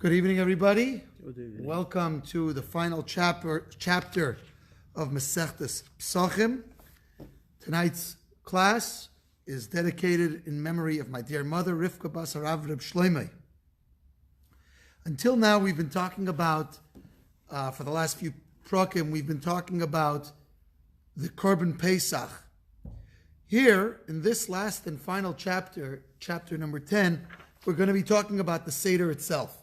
Good evening, everybody. Good evening. Welcome to the final chapter of Masechtas Pesachim. Tonight's class is dedicated in memory of my dear mother, Rivka Bas Harav Reb Shloimeh. Until now, we've been talking about, for the last few prakim, we've been talking about the Korban Pesach. Here, in this last and final chapter, chapter number 10, we're going to be talking about the Seder itself.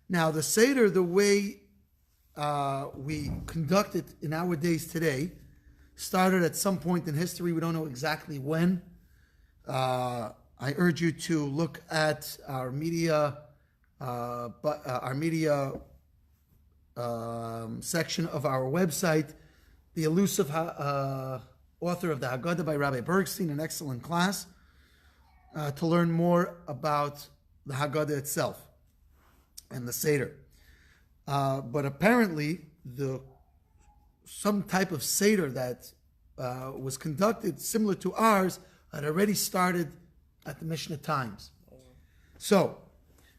Now, the Seder, the way we conduct it in our days today, started at some point in history. We don't know exactly when. I urge you to look at our media, section of our website. The elusive author of the Haggadah by Rabbi Bergstein, an excellent class, to learn more about the Haggadah itself and the Seder. But apparently, some type of Seder that was conducted similar to ours had already started at the Mishnah times. So,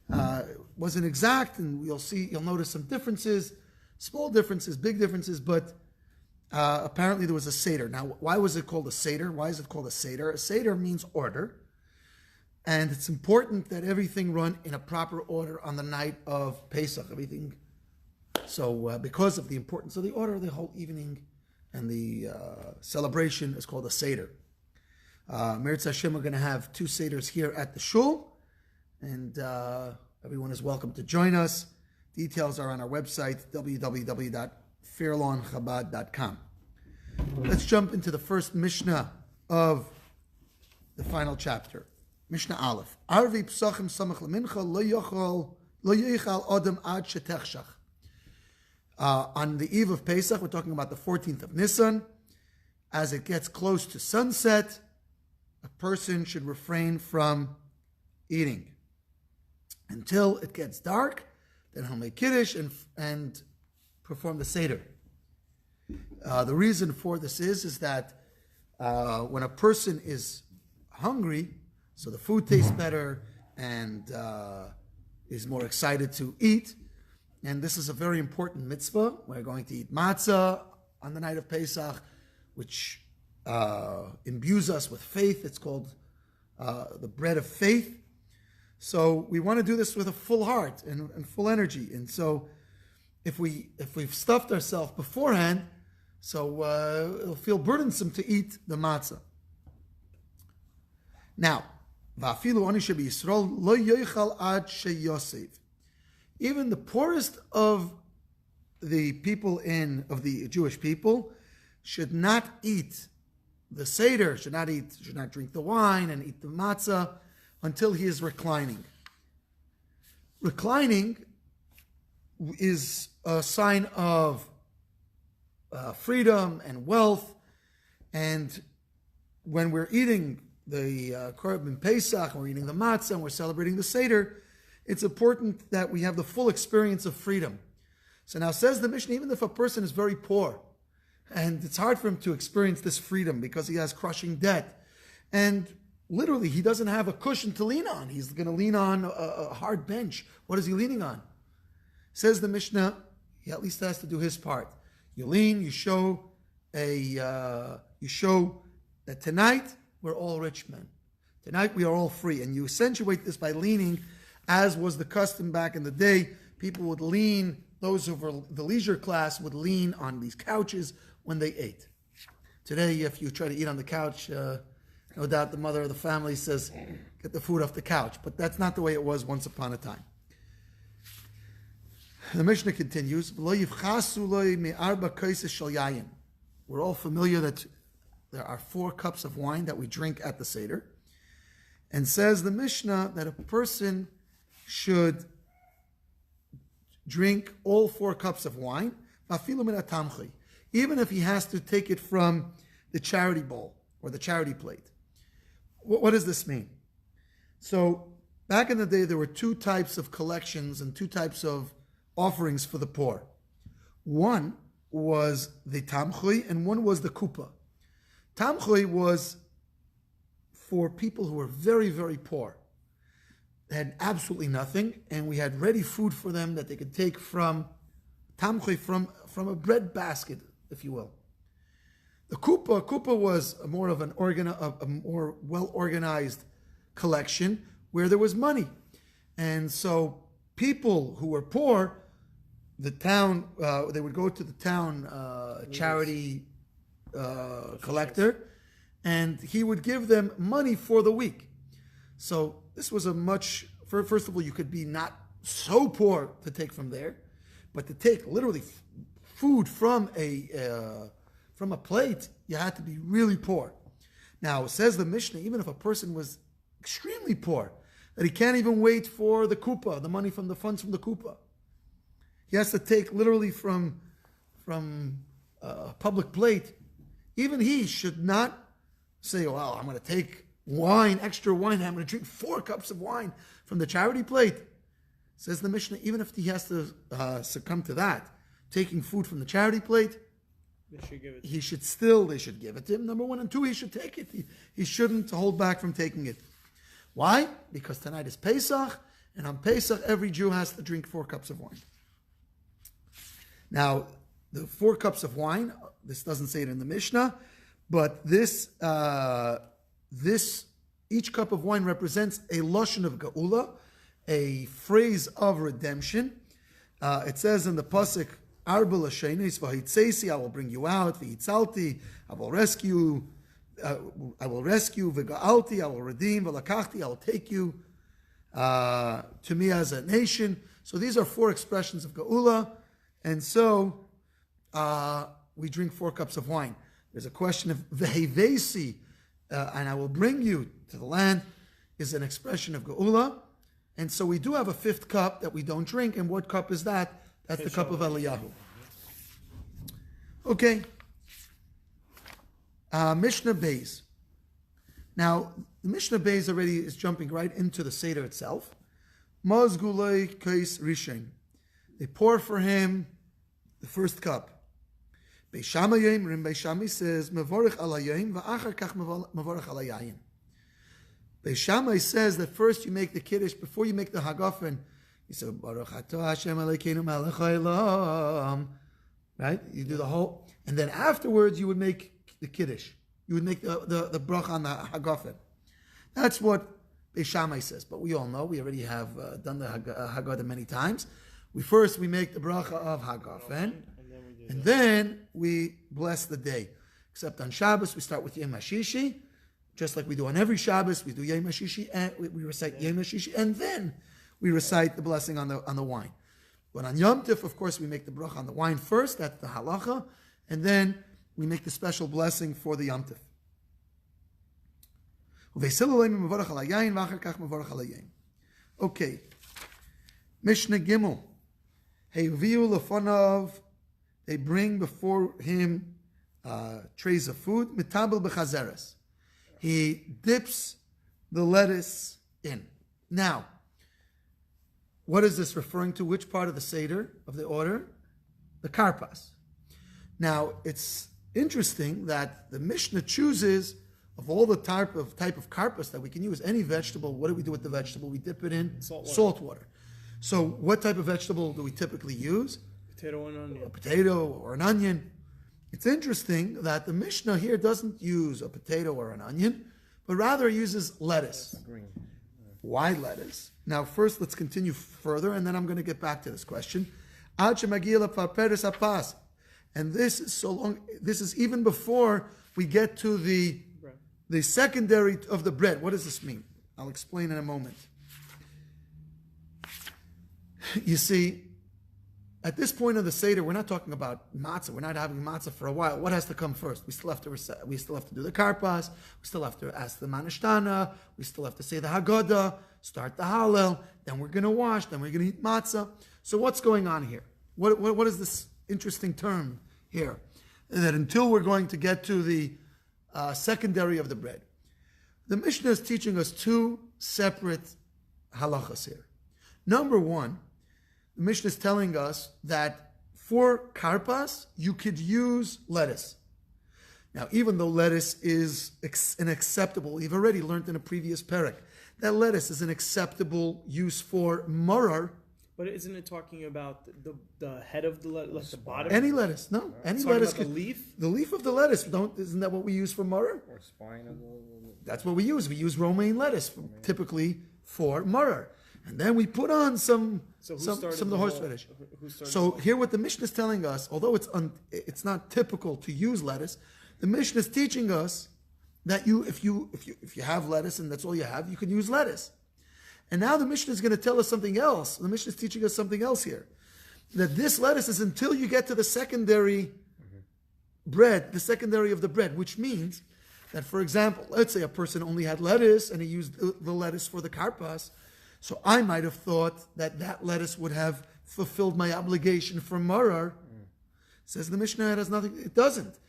it wasn't exact, and you'll notice some differences, small differences, big differences, but apparently there was a Seder. Now, why was it called a Seder? Why is it called a Seder? A Seder means order. And it's important that everything run in a proper order on the night of Pesach. So because of the importance of the order, the whole evening and the celebration is called a Seder. Meretz Hashem, we're going to have 2 Seders here at the Shul. And everyone is welcome to join us. Details are on our website, www.fairlawnchabad.com. Let's jump into the first Mishnah of the final chapter. Mishnah Aleph. Arvi Pesachim samach lemincha lo yochal adam ad shetechshach. On the eve of Pesach, we're talking about the 14th of Nisan. As it gets close to sunset, a person should refrain from eating until it gets dark. Then he'll make Kiddush and perform the Seder. The reason for this is that when a person is hungry, so the food tastes better and is more excited to eat. And this is a very important mitzvah. We're going to eat matzah on the night of Pesach, which imbues us with faith. It's called the bread of faith. So we want to do this with a full heart and full energy. And so if we've stuffed ourselves beforehand, so it'll feel burdensome to eat the matzah. Now, even the poorest of the people of the Jewish people should not eat the Seder, should not drink the wine and eat the matzah until he is reclining. Reclining is a sign of freedom and wealth, and when we're eating the Korban Pesach, and we're eating the matzah, and we're celebrating the Seder, it's important that we have the full experience of freedom. So now says the Mishnah, even if a person is very poor, and it's hard for him to experience this freedom because he has crushing debt, and literally he doesn't have a cushion to lean on, he's going to lean on a hard bench. What is he leaning on? Says the Mishnah, he at least has to do his part. You lean, you show that tonight we're all rich men. Tonight we are all free. And you accentuate this by leaning, as was the custom back in the day. People would lean, those who were the leisure class would lean on these couches when they ate. Today, if you try to eat on the couch, no doubt the mother of the family says, get the food off the couch. But that's not the way it was once upon a time. The Mishnah continues, we're all familiar that there are 4 cups of wine that we drink at the Seder. And says the Mishnah that a person should drink all 4 cups of wine, even if he has to take it from the charity bowl or the charity plate. What does this mean? So back in the day, there were 2 types of collections and 2 types of offerings for the poor. One was the tamchui and one was the kupa. Tamchui was for people who were very, very poor. had absolutely nothing, and we had ready food for them that they could take from tamche, from a bread basket, if you will. The kupa was a more well organized collection where there was money, and so people who were poor, the town they would go to the town charity collector, and he would give them money for the week. So this was first of all, you could be not so poor to take from there, but to take literally food from a plate, you had to be really poor. Now, it says the Mishnah, even if a person was extremely poor, that he can't even wait for the kupa, the money from the funds from the kupa. He has to take literally from a public plate. Even he should not say, well, I'm going to take wine, extra wine, I'm going to drink 4 cups of wine from the charity plate. Says the Mishnah, even if he has to succumb to that, taking food from the charity plate, they should give it to him. Number 1, and 2, he should take it. He shouldn't hold back from taking it. Why? Because tonight is Pesach, and on Pesach, every Jew has to drink 4 cups of wine. Now, the 4 cups of wine, this doesn't say it in the Mishnah, but this each cup of wine represents a lashon of geula, a phrase of redemption. It says in the pasuk, "Arba lashenis v'hitzesi," I will bring you out. V'hitzalti, I will rescue. V'ga'alti, I will redeem. V'lakachti, I will take you to me as a nation. So these are 4 expressions of geula, and so we drink 4 cups of wine. There's a question of v'hevesi, and I will bring you to the land, is an expression of geula. And so we do have a 5th cup that we don't drink. And what cup is that? That's the cup of Eliyahu. Okay. Mishnah Beis. Now, the Mishnah Beis already is jumping right into the Seder itself. Maz gulei kais rishen. They pour for him the 1st cup. Beis Shammai Yomrim, Beis Shammai says, Mevorech al hayom va'achar kach mevorech al hayayin. Beis Shammai says that first you make the Kiddush, before you make the Hagafen, you say, Baruch atah Hashem Elokeinu melech haolam. Right? You do the whole, and then afterwards you would make the Kiddush. You would make the bracha on the Hagafen. That's what Beis Shammai says. But we all know, we already have done the Haggadah many times. We make the bracha of Hagafen, and then we bless the day. Except on Shabbos, we start with Yom HaShishi, just like we do on every Shabbos. We do Yom HaShishi, and we recite Yom HaShishi, and then we recite the blessing on the wine. But on Yom Tif, of course, we make the bracha on the wine first. That's the halacha, and then we make the special blessing for the Yom Tif. Okay. Mishnah Gimel. Heviu lefonav. They bring before him trays of food. Mitabel b'chazeres. He dips the lettuce in. Now, what is this referring to? Which part of the Seder, of the order? The karpas. Now, it's interesting that the Mishnah chooses, of all the type of karpas that we can use, any vegetable, what do we do with the vegetable? We dip it in salt water. So what type of vegetable do we typically use? Potato and onion. A potato or an onion. It's interesting that the Mishnah here doesn't use a potato or an onion, but rather uses lettuce. Green. Why lettuce? Now, first, let's continue further, and then I'm going to get back to this question. And this is so long. This is even before we get to the secondary of the bread. What does this mean? I'll explain in a moment. You see, at this point of the Seder, we're not talking about matzah. We're not having matzah for a while. What has to come first? We still have to do the karpas. We still have to ask the manishtana. We still have to say the Haggadah, start the Hallel. Then we're going to wash. Then we're going to eat matzah. So what's going on here? What is this interesting term here? That until we're going to get to the secondary of the bread. The Mishnah is teaching us 2 separate halachas here. Number 1, the Mishnah is telling us that for karpas, you could use lettuce. Now, even though lettuce is an acceptable, we've already learned in a previous parak that lettuce is an acceptable use for maror. But isn't it talking about the head of the lettuce, like the bottom? Any lettuce, no. Any It's lettuce. talking about the leaf? The leaf of the lettuce. Isn't that what we use for maror? Or spine of the... That's what we use. We use romaine lettuce typically for maror. And then we put on some of the horseradish. So here what the Mishnah is telling us, although it's not typical to use lettuce, the Mishnah is teaching us that if you have lettuce and that's all you have, you can use lettuce. And now the Mishnah is going to tell us something else. The Mishnah is teaching us something else here. That this lettuce is until you get to the secondary bread, the secondary of the bread, which means that, for example, let's say a person only had lettuce and he used the lettuce for the karpas. So I might have thought that lettuce would have fulfilled my obligation for maror. Says the Mishnah, it has nothing, it doesn't.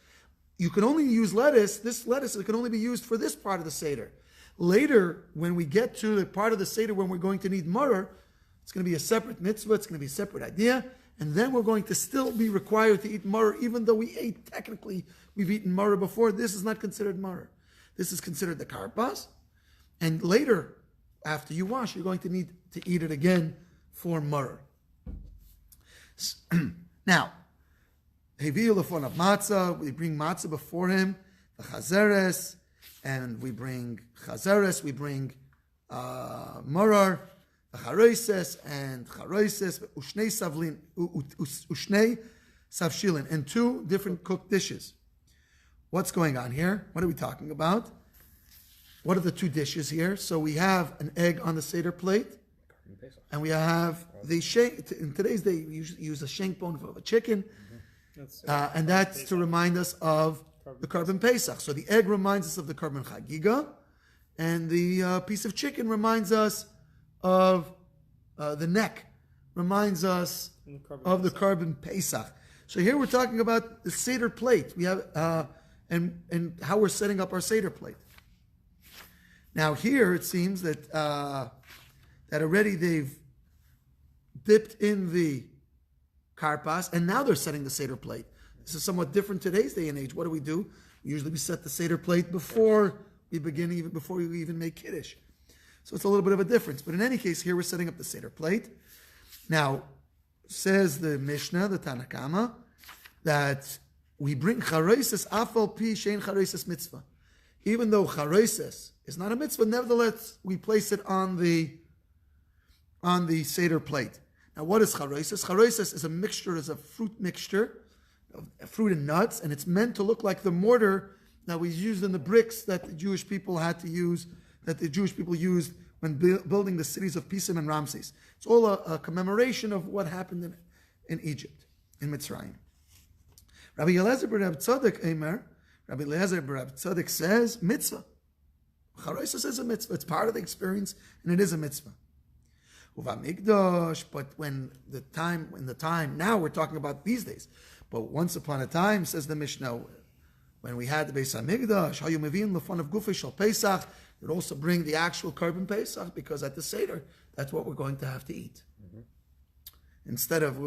You can only use lettuce, this lettuce, it can only be used for this part of the Seder. Later, when we get to the part of the Seder when we're going to need maror, it's going to be a separate mitzvah, it's going to be a separate idea, and then we're going to still be required to eat maror, even though we've eaten maror before. This is not considered maror. This is considered the karpas, and later, after you wash, you're going to need to eat it again for maror. Now, Hevi'u lefon of matzah, we bring matzah before him, the chazeres, and we bring chazeres, we bring maror, the charoises, and charoises, ushnei savshilin, and two different cooked dishes. What's going on here? What are we talking about? What are the two dishes here? So we have an egg on the Seder plate, and we have the shank. In today's day, we usually use a shank bone of a chicken, and that's to remind us of the Korban Pesach. So the egg reminds us of the Korban Chagiga, and the piece of chicken reminds us of the neck, reminds us of the Korban Pesach. So here we're talking about the Seder plate. We have and how we're setting up our Seder plate. Now here it seems that that already they've dipped in the karpas, and now they're setting the Seder plate. This is somewhat different today's day and age. What do? Usually we set the Seder plate before we begin, even before we even make Kiddush. So it's a little bit of a difference. But in any case, here we're setting up the Seder plate. Now, says the Mishnah, the Tanakama, that we bring charoises afal pi shein charoises mitzvah. Even though charoises is not a mitzvah, nevertheless, we place it on the Seder plate. Now, what is charoises? Charoises is a mixture, is a fruit mixture, of fruit and nuts, and it's meant to look like the mortar that was used in the bricks that the Jewish people had to use, that the Jewish people used when building the cities of Pisim and Ramses. It's all a commemoration of what happened in Egypt, in Mitzrayim. Rabbi Eliezer bar Rabbi Tzadok Eimer, Rabbi Eliezer bar Rabbi Tzadok says, mitzvah. Charoises is a mitzvah. It's part of the experience, and it is a mitzvah. Uvamigdosh, but in the time, now we're talking about these days. But once upon a time, says the Mishnah, when we had the Beis Hamikdash, Hayu Mevin lefon of Gufish al Pesach, would also bring the actual Korban Pesach, because at the Seder, that's what we're going to have to eat. Mm-hmm. Instead of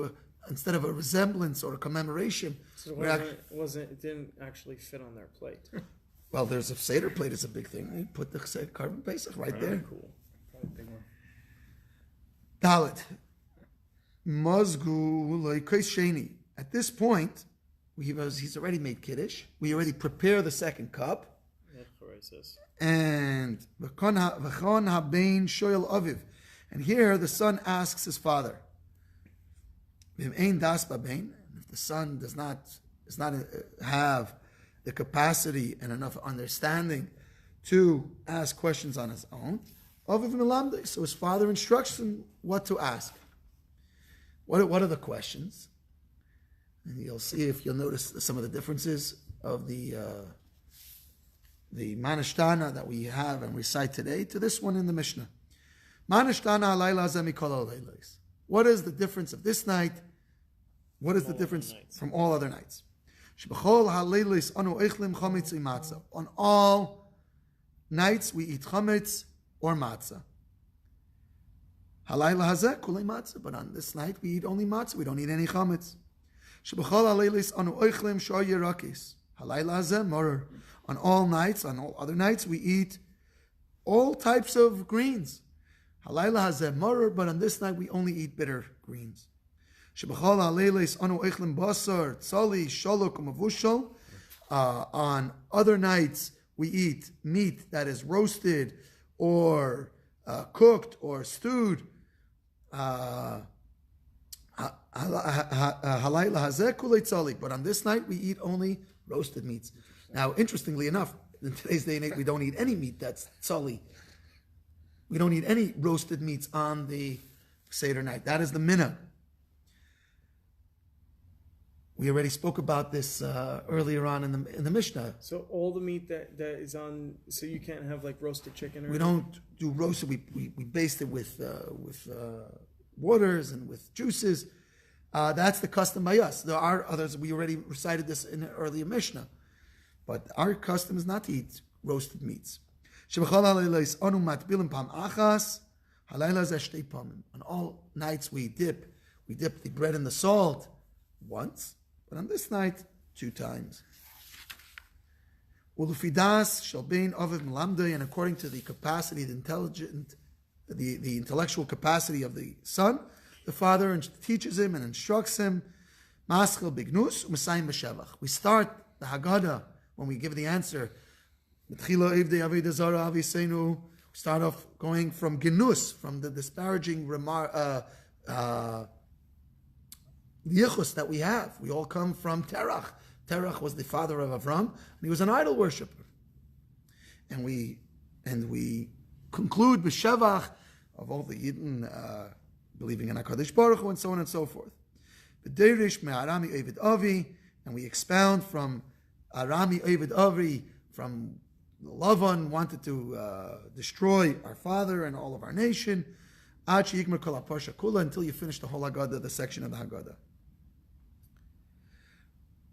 a resemblance or a commemoration. So it didn't actually fit on their plate. Well, there's a Seder plate is a big thing. You put the Korban Pesach right there. Cool. Dalet. Mazgu loikos sheni. At this point, he's already made Kiddush. We already prepare the second cup. And v'chon habein shoyel aviv. And here the son asks his father. V'im das babein. If the son does not have the capacity and enough understanding to ask questions on his own, aviv melamdei. So his father instructs him what to ask. What are the questions? And you'll see, if you'll notice some of the differences of the Manashtana that we have and recite today to this one in the Mishnah. Manashtana alayla zemikol alaylos. What is the difference of this night? What is the difference from all other nights? Shebachol halaylos anu eichlim chametz u'matzah. On all nights we eat chametz or matzah. Halayla hazeh kulei matzah. But on this night we eat only matzah. We don't eat any chametz. Shebachol halaylos anu eichlim shor yerakis. Halayla hazeh morer. On all nights, on all other nights, we eat all types of greens. Halayla hazeh marer, but on this night we only eat bitter greens. Shebachol haleilis anu eichlim basar tzali shalok umavushal. On other nights we eat meat that is roasted or cooked or stewed. But on this night we eat only roasted meats. Now, interestingly enough, in today's day and age, we don't eat any meat that's tzali. We don't eat any roasted meats on the Seder night. That is the minhag. We already spoke about this earlier on in the Mishnah. So all the meat that is on, so you can't have like roasted chicken or We anything? don't do roasted. We baste it with waters and with juices. That's the custom by us. There are others. We already recited this in an earlier Mishnah, but our custom is not to eat roasted meats. On all nights we dip the bread in the salt once, but on this night 2 times. And according to the capacity, the intellectual capacity of the son, the father teaches him and instructs him. We start the Haggadah when we give the answer. We start off going from Genus, from the disparaging yichus that we have. We all come from Terach. Terach was the father of Avram, and he was an idol worshiper. And we conclude b'shevach of all the Yidden believing in HaKadosh Baruch Hu and so on and so forth. B'deirish me'arami Ovid Avi, and we expound from Arami Ovid Avi, from Lavan wanted to destroy our father and all of our nation, until you finish the whole Haggadah, the section of the Haggadah.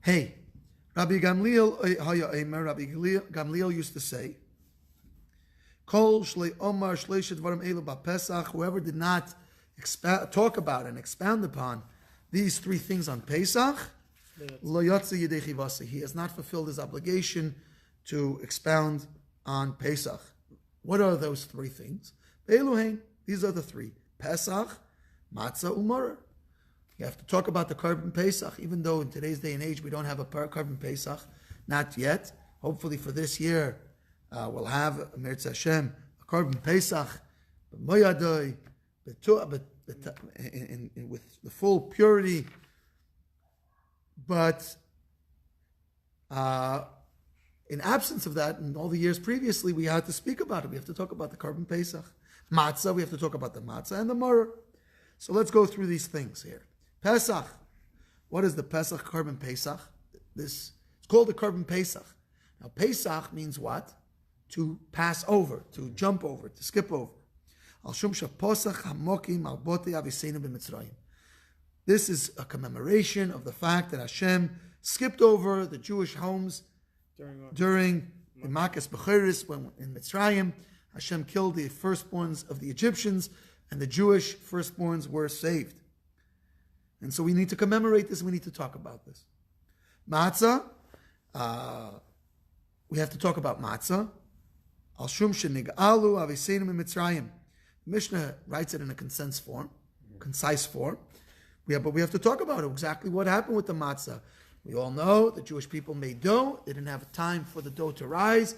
Hey, Rabbi Gamliel used to say, whoever did not talk about and expound upon these 3 things on Pesach, he has not fulfilled his obligation to expound on Pesach. What are those 3 things? These are the 3. Pesach, Matzah, Umarah. You have to talk about the Korban Pesach, even though in today's day and age we don't have a Korban Pesach. Not yet. Hopefully for this year we'll have, Mirz Hashem, a Korban Pesach, with the full purity. But in absence of that, in all the years previously, we had to speak about it. We have to talk about the Korban Pesach. Matzah, we have to talk about the matzah and the maror. So let's go through these things here. Pesach. What is the Pesach Korban Pesach? It's called the Korban Pesach. Now Pesach means what? To pass over, to jump over, to skip over. This is a commemoration of the fact that Hashem skipped over the Jewish homes during the Makas Bechiris, when in Mitzrayim Hashem killed the firstborns of the Egyptians, and the Jewish firstborns were saved. And so we need to commemorate this, we need to talk about this. Matzah, we have to talk about matzah. Al shum shenig'alu aviseinu in Mitzrayim. Mishnah writes it in a concise form. But we have to talk about it, exactly what happened with the matzah. We all know the Jewish people made dough. They didn't have time for the dough to rise,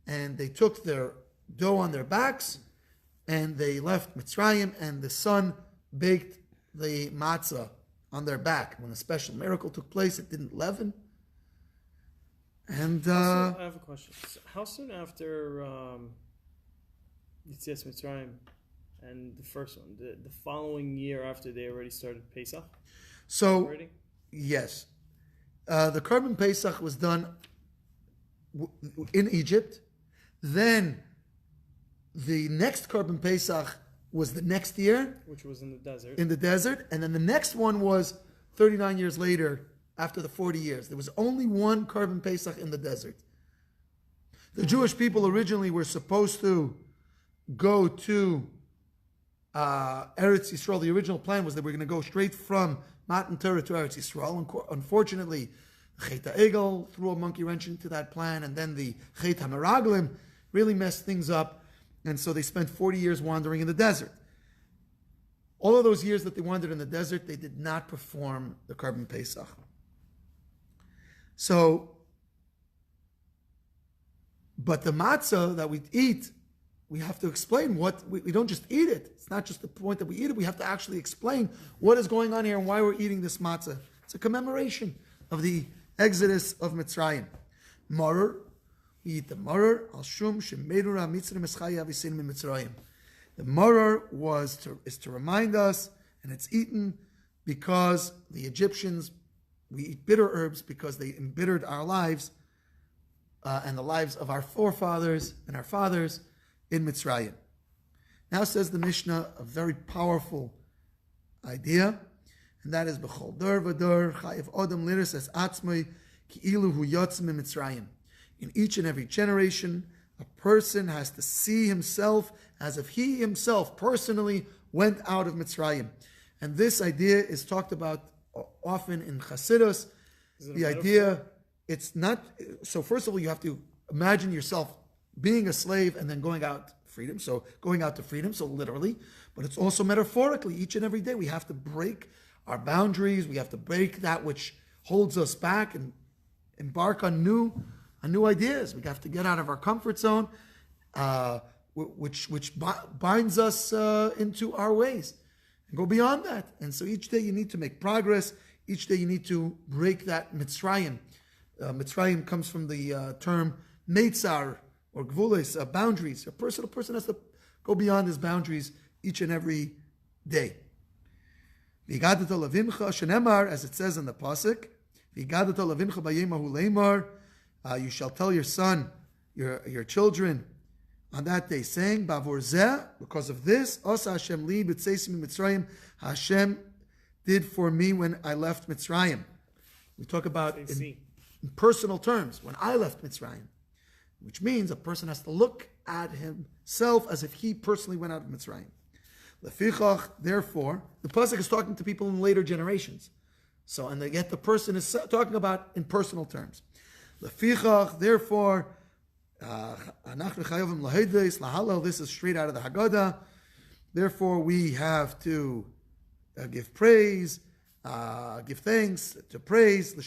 and they took their dough on their backs, and they left Mitzrayim, and the sun baked the matzah on their back. When a special miracle took place, it didn't leaven. And I have a question. So how soon after Yetzias Mitzrayim and the first one, the following year after they already started Pesach? So, already? Yes. The Korban Pesach was done in Egypt. Then the next Korban Pesach was the next year. Which was in the desert. In the desert. And then the next one was 39 years later, after the 40 years. There was only one Korban Pesach in the desert. The Jewish people originally were supposed to go to Eretz Yisrael. The original plan was that we're going to go straight from Matan Torah to Eretz Yisrael. Unfortunately, Chet HaEgel threw a monkey wrench into that plan, and then the Chet HaMeraglim really messed things up. And so they spent 40 years wandering in the desert. All of those years that they wandered in the desert, they did not perform the Korban Pesach. So, but the matzah that we eat, we have to explain what, we don't just eat it. It's not just the point that we eat it. We have to actually explain what is going on here and why we're eating this matzah. It's a commemoration of the exodus of Mitzrayim. Maror, we eat the maror, al shum shemerura mitzrim eschaya avisin Mitzrayim. The maror is to remind us, and it's eaten because the Egyptians, we eat bitter herbs because they embittered our lives and the lives of our forefathers and our fathers in Mitzrayim. Now says the Mishnah a very powerful idea, and that is b'chol dor v'dor chayiv odom liris es atzmoi ki'ilu hu yotzim Mitzrayim. In each and every generation, a person has to see himself as if he himself personally went out of Mitzrayim. And this idea is talked about often in Chassidus. The idea, it's not, so first of all, you have to imagine yourself being a slave and then going out freedom. So going out to freedom, so literally, but it's also metaphorically. Each and every day we have to break our boundaries. We have to break that which holds us back and embark on new ideas. We have to get out of our comfort zone, which binds us into our ways, and go beyond that. And so each day you need to make progress. Each day you need to break that Mitzrayim. Mitzrayim comes from the term Meitzar or Gvules, boundaries. A person has to go beyond his boundaries each and every day. As it says in the pasuk, you shall tell your son, your children, on that day, saying, because of this, Hashem did for me when I left Mitzrayim. We talk about in personal terms, when I left Mitzrayim, which means a person has to look at himself as if he personally went out of Mitzrayim. Lefichach, therefore, the pasuk is talking to people in later generations. So, and yet the person is talking about in personal terms. Lefichach, therefore, this is straight out of the Haggadah. Therefore, we have to give praise, give thanks, to praise. We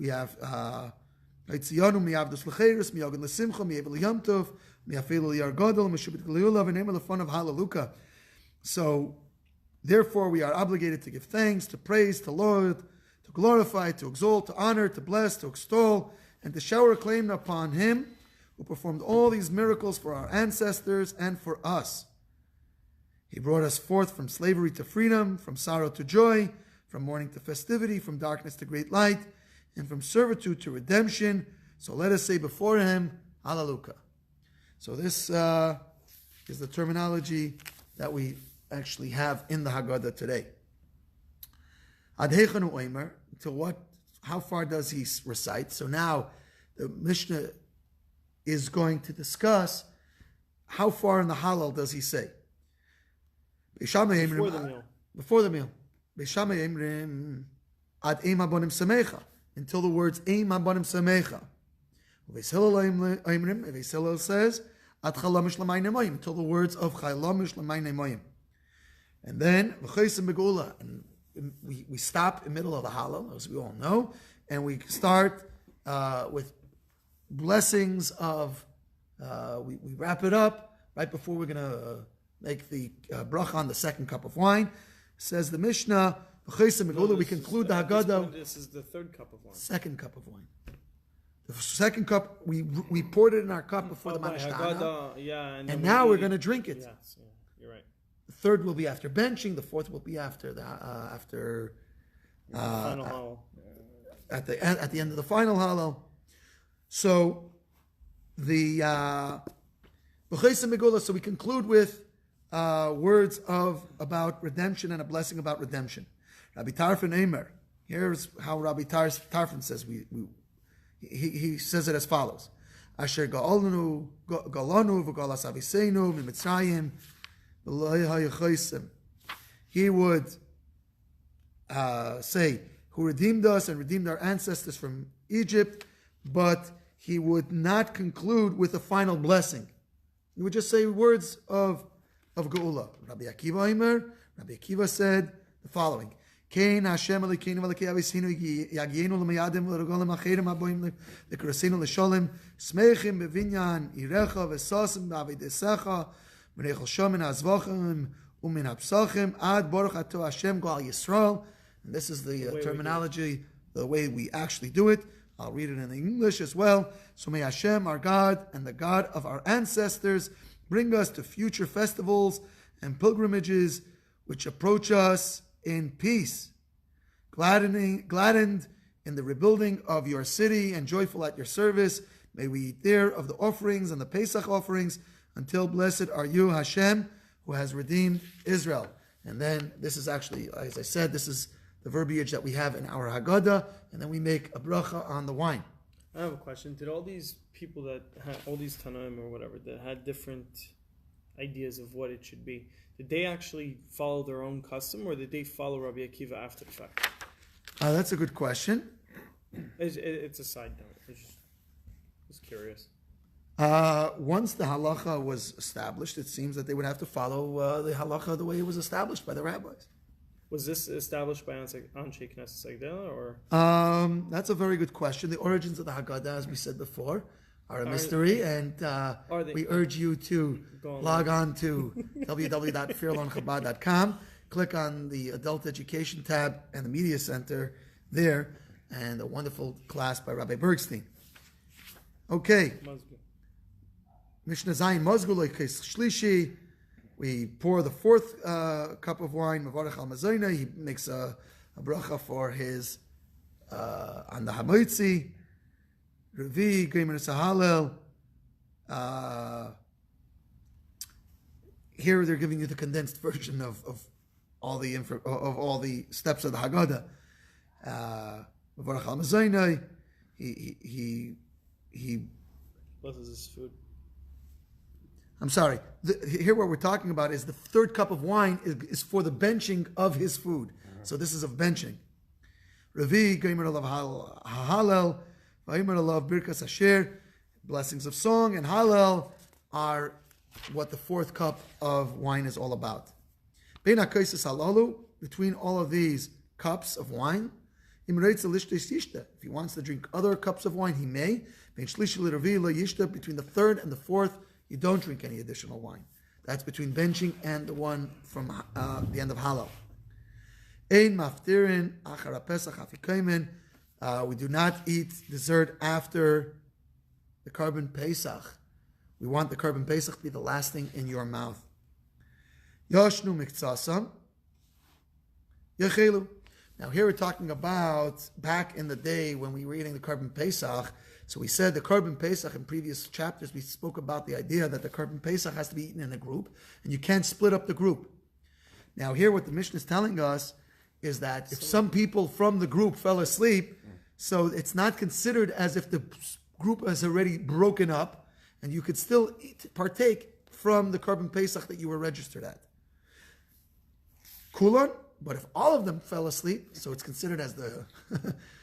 have so therefore we are obligated to give thanks, to praise, to Lord, to glorify, to exalt, to honor, to bless, to extol, and to shower acclaim upon him who performed all these miracles for our ancestors and for us. He brought us forth from slavery to freedom, from sorrow to joy, from mourning to festivity, from darkness to great light, and from servitude to redemption. So let us say before him, Hallelujah. So this is the terminology that we actually have in the Haggadah today. Adhechanu Oimer, how far does he recite? So now the Mishnah is going to discuss how far in the Hallel does he say. Before the meal. Before the meal. Ad Eim Abonim Samecha, until the words Eim Abonim Samecha. Beis Hillel says Ad Chalamish L'may Nemoyim, until the words of Chalamish L'may Nemoyim. And then V'chaysim Begula, and we stop in the middle of the Hallel, as we all know, and we start with blessings of. We wrap it up right before we're going to make the bracha on the second cup of wine. Says the Mishnah, we conclude the Haggadah. This is the third cup of wine. Second cup of wine. The second cup, we poured it in our cup before the Manishtana. And now we're going to drink it. Yes, you're right. The third will be after benching. The fourth will be after the final at the end of the final Hallel. So the so we conclude with words about redemption and a blessing about redemption. Rabbi Tarfon Eimer. Here's how Rabbi Tarfon says. He says it as follows: Asher galanu v'galas aviseinu mitzrayim v'lo hayachosem. He would say, "Who redeemed us and redeemed our ancestors from Egypt." but he would not conclude with a final blessing. He would just say words of Geula. Rabbi Akiva said the following: Kein Hashem Elokeinu v'Elokei Aviseinu yagienu l'mayadim l'regolim acherim aboim l'krasinu l'sholem smeichim b'vinyan irecha v'sasim b'avidesecha v'neichel shomin azvachim u'min hapsachim ad baruch ato Hashem Goal Yisrael. And this is the terminology, the way we actually do it. I'll read it in English as well. So may Hashem, our God, and the God of our ancestors bring us to future festivals and pilgrimages which approach us in peace, gladdened in the rebuilding of your city and joyful at your service. May we eat there of the offerings and the Pesach offerings until blessed are you, Hashem, who has redeemed Israel. And then this is actually, as I said, this is the verbiage that we have in our Haggadah, and then we make a bracha on the wine. I have a question. Did all these people that had, all these Tanaim or whatever, that had different ideas of what it should be, did they actually follow their own custom, or did they follow Rabbi Akiva after the fact? That's a good question. It's a side note. I was curious. Once the halacha was established, it seems that they would have to follow the halacha the way it was established by the rabbis. Was this established by Anshe Knesset Sagdela, or? That's a very good question. The origins of the Haggadah, as we said before, are a mystery, and we urge you to log on to www.fairlawnchabad.com, click on the Adult Education tab and the Media Center there, and a wonderful class by Rabbi Bergstein. Okay. Mishnah Zayin Mozgu Loikes Shlishi. We pour the fourth cup of wine, Mavarech al Mazoina. He makes a bracha for his on the Hamoitzi. Revi, Geimer Sahalel. Here they're giving you the condensed version of all the all the steps of the Haggadah. Mavarech al Mazoina. He blesses his food. I'm sorry. Here what we're talking about is the third cup of wine is for the benching of his food. So this is of benching. Ravi, Geimer alav Hallel, Vaimer alav Birkas Asher, blessings of song, and Hallel are what the fourth cup of wine is all about. Bein HaKaisis Halalu, between all of these cups of wine, if he wants to drink other cups of wine, he may. Between the third and the fourth, you don't drink any additional wine. That's between benching and the one from the end of Halal. Ein maftirin achar Pesach afikomen. We do not eat dessert after the Korban Pesach. We want the Korban Pesach to be the last thing in your mouth. Yoshnu miktsasam yechelu. Now here we're talking about back in the day when we were eating the Korban Pesach. So we said the Korban Pesach in previous chapters, we spoke about the idea that the Korban Pesach has to be eaten in a group, and you can't split up the group. Now here what the Mishnah is telling us is that if some people from the group fell asleep, so it's not considered as if the group has already broken up, and you could still partake from the Korban Pesach that you were registered at. Kulon, but if all of them fell asleep, so it's considered as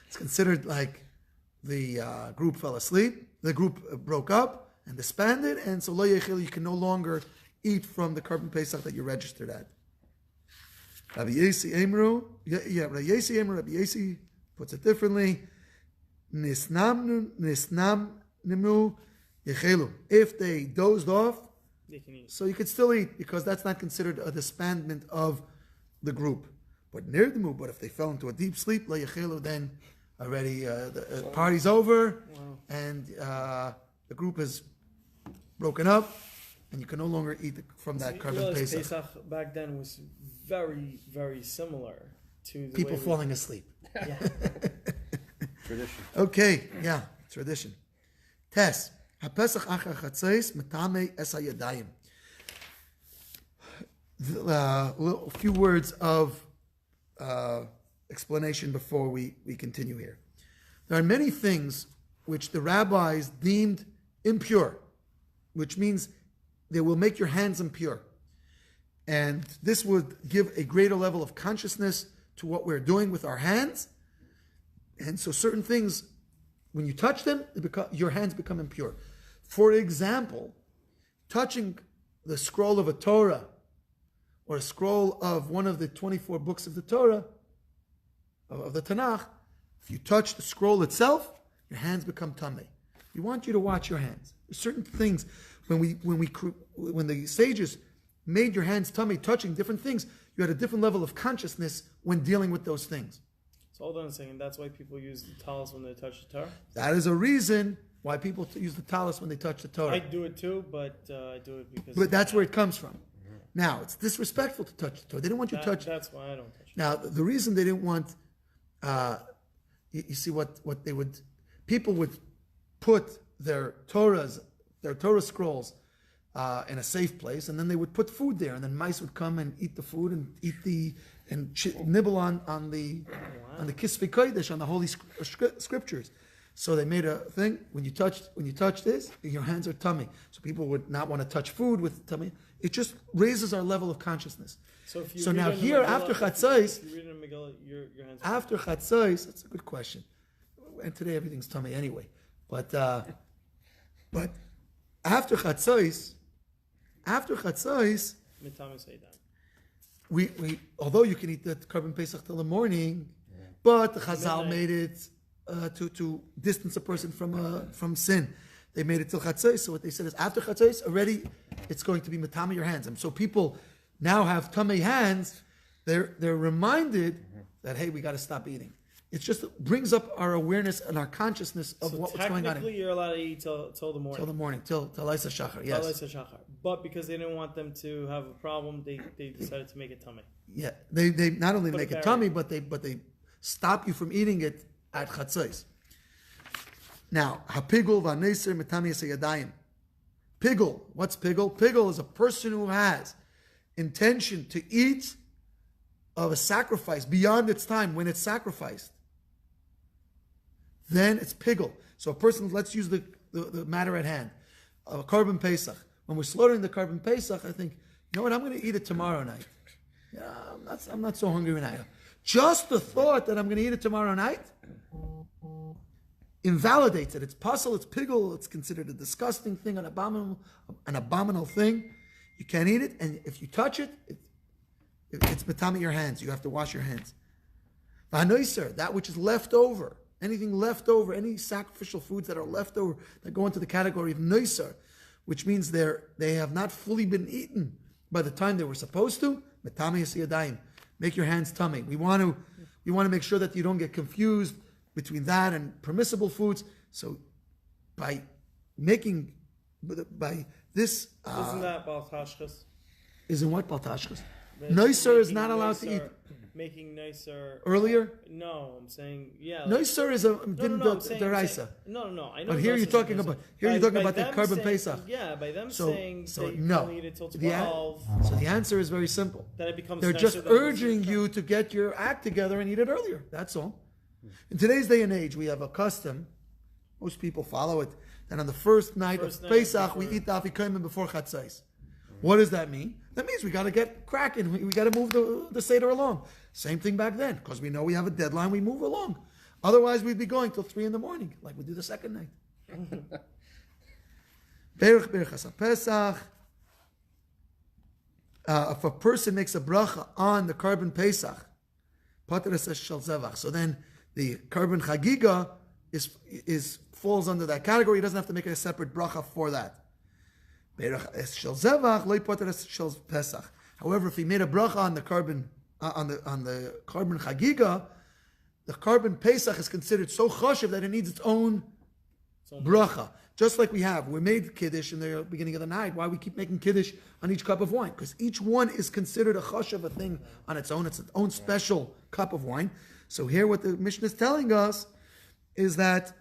it's considered like the group fell asleep, the group broke up and disbanded, and so lo yechil, you can no longer eat from the Korban Pesach that you're registered at. Rabbi Yesi Emru, Rabbi Yesi puts it differently. Nisnam nemu yechelu. If they dozed off, They can eat. so you could still eat because that's not considered a disbandment of the group. But nirdemu, but if they fell into a deep sleep, lo yechelu, then already the party's over, and the group is broken up, and you can no longer eat from that Korban Pesach. Pesach back then was very, very similar to the People way falling asleep. Yeah. Tradition. Okay, yeah, tradition. Tess. HaPesach achar chatzos metame es hayadayim. A few words of explanation before we continue here. There are many things which the rabbis deemed impure, which means they will make your hands impure. And this would give a greater level of consciousness to what we're doing with our hands. And so certain things when you touch them, your hands become impure. For example, touching the scroll of a Torah or a scroll of one of the 24 books of the Torah, of the Tanakh, if you touch the scroll itself, your hands become tamei. We want you to watch your hands. There's certain things when the sages made your hands tamei, touching different things, you had a different level of consciousness when dealing with those things. So hold on a second. That's why people use the talis when they touch the Torah? That is a reason why people use the talis when they touch the Torah. I do it too, but I do it because... But that's where it comes from. Now, it's disrespectful to touch the Torah. They didn't want you to touch... That's why I don't touch it. Now, the reason they didn't want... you see what they would... People would put their Torah scrolls in a safe place, and then they would put food there, and then mice would come and eat the food and nibble on the Kisvei Kodesh, on the holy scriptures. So they made a thing, when you touch this, your hands are tamei. So people would not want to touch food with tamei. It just raises our level of consciousness. So now here, after Chatzos, your hands after Chatzos, that's a good question. And today everything's tamei anyway. But after Chatzos, we although you can eat the carbon Pesach till the morning, but the Chazal made it to distance a person from sin. They made it till Chatzos. So what they said is after Chatzos, already it's going to be matame your hands. And so people now have tamei hands. They're reminded that, hey, we got to stop eating. It just brings up our awareness and our consciousness of what's going on. Technically, you're allowed to eat till the morning. Till the morning, till Laisa Shachar, yes. Laisa Shachar. But because they didn't want them to have a problem, they decided to make it tamei. Yeah, they not only make it tamei, but they stop you from eating it at Chatzos. Now, hapigul v'aneser metami yadayim. Pigul, what's pigul? Pigul is a person who has intention to eat of a sacrifice beyond its time when it's sacrificed. Then it's pigul. So a person, let's use the matter at hand. A carbon Pesach. When we're slaughtering the carbon Pesach, I think, you know what, I'm going to eat it tomorrow night. Yeah, I'm not so hungry tonight. Just the thought that I'm going to eat it tomorrow night invalidates it. It's puzzle, it's pigul, it's considered a disgusting thing, an abominable thing. You can't eat it, and if you touch it, it's matame your hands. You have to wash your hands. V'hanoiser, that which is left over, anything left over, any sacrificial foods that are left over, that go into the category of noiser, which means they have not fully been eaten by the time they were supposed to. Matame yadayim, make your hands tamei. We want to make sure that you don't get confused between that and permissible foods. So by this Isn't that baltashkas? Isn't what baltashkas? Noiser is not allowed to eat. Making nicer earlier? No, I'm saying Noiser is a deraisa. No. I know. But here you're talking about the carbon Pesach. Yeah, by them so saying so they no. can eat it till 12. So the answer is very simple. That it becomes. They're just urging you to get your act together and eat it earlier. That's all. In today's day and age, we have a custom. Most people follow it. That on the first night of Pesach, we eat the afikomen before Chatzos. What does that mean? That means we got to get cracking. We got to move the Seder along. Same thing back then, because we know we have a deadline. We move along. Otherwise, we'd be going till 3 a.m, like we do the second night. Berachas Pesach. If a person makes a bracha on the carbon Pesach, so then the carbon chagiga falls under that category. He doesn't have to make a separate bracha for that. However, if he made a bracha on the carbon chagiga, the carbon Pesach is considered so chashiv that it needs its own bracha. Just like we made kiddush in the beginning of the night. Why we keep making kiddush on each cup of wine? Because each one is considered a chashiv, a thing on its own. It's its own special cup of wine. So here, what the Mishnah is telling us is that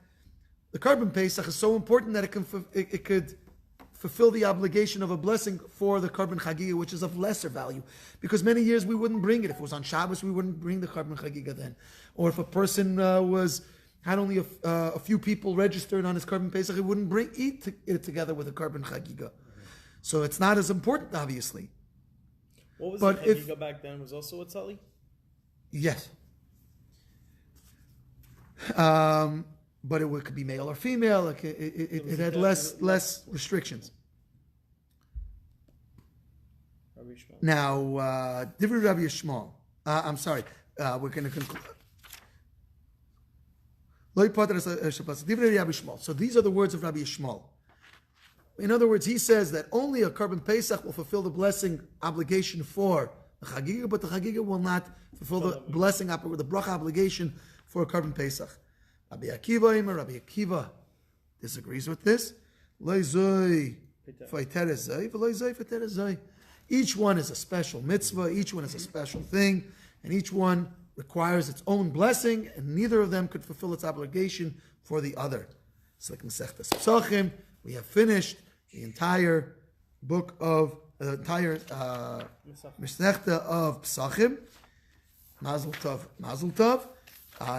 the carbon Pesach is so important that it could fulfill the obligation of a blessing for the carbon chagiga, which is of lesser value. Because many years we wouldn't bring it. If it was on Shabbos, we wouldn't bring the carbon chagiga then. Or if a person had only a few people registered on his carbon Pesach, he wouldn't eat it together with a carbon chagiga. So it's not as important, obviously. What was the chagiga back then? Was also a tzali? Yes. but it could be male or female. It had less restrictions. Rabbi Shmuel. Now, Divrei Rabbi Yishmael. I'm sorry. We're going to conclude. Divrei Rabbi Yishmael. So these are the words of Rabbi Yishmael. In other words, he says that only a Korban Pesach will fulfill the blessing obligation for the Chagiga, but the Chagiga will not fulfill the blessing, the bracha obligation for a Korban Pesach. Rabbi Akiva disagrees with this. Each one is a special mitzvah, each one is a special thing, and each one requires its own blessing, and neither of them could fulfill its obligation for the other. It's like Masechtas Pesachim. We have finished the entire book of the entire Masechta of Pesachim. Mazel Tov, Mazel Tov.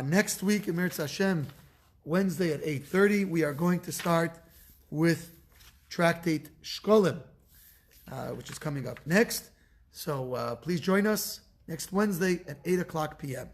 Next week, in Mirz Hashem, Wednesday at 8:30, we are going to start with Tractate Shkolim, which is coming up next. So please join us next Wednesday at 8 o'clock p.m.